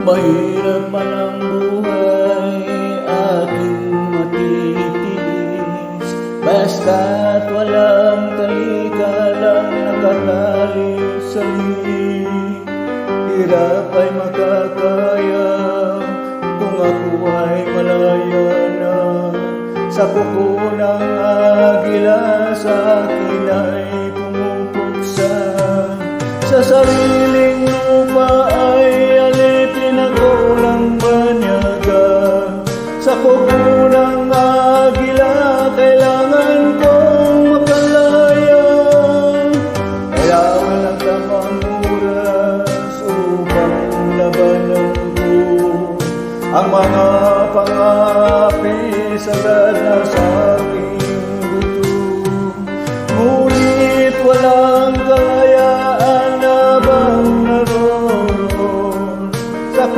Mahirap man ang buhay, aking matitiis, basta't walang kalikalang nakatali sa liig. Hirap ay makakaya kung ako ay malaya na, sa kuko ng agila sa akin ay pumupuksa. Sa sariling lupa ay alipin ako ng banyaga, sa kuko ng agila kailangan kong makalaya. Kailangan ng tamang oras upang labanan ko ang mga pang-api sagad na sa aking buto. Ngunit walang